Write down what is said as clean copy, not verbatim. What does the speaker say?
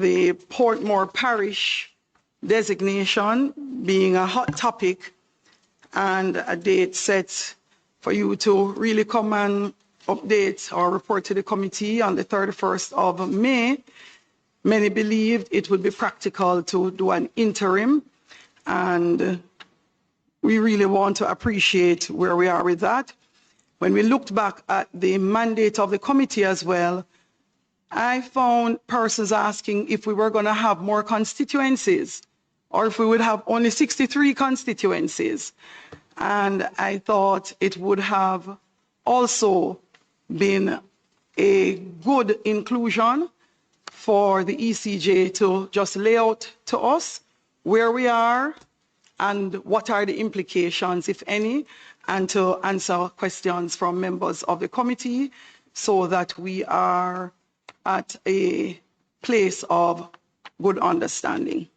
The Portmore Parish designation being a hot topic and a date set for you to really come and update or report to the committee on the 31st of May. Many believed it would be practical to do an interim, and we really want to appreciate where we are with that. When we looked back at the mandate of the committee as well, I found persons asking if we were going to have more constituencies or if we would have only 63 constituencies. And I thought it would have also been a good inclusion for the ECJ to just lay out to us where we are and what are the implications, if any, and to answer questions from members of the committee so that we are at a place of good understanding.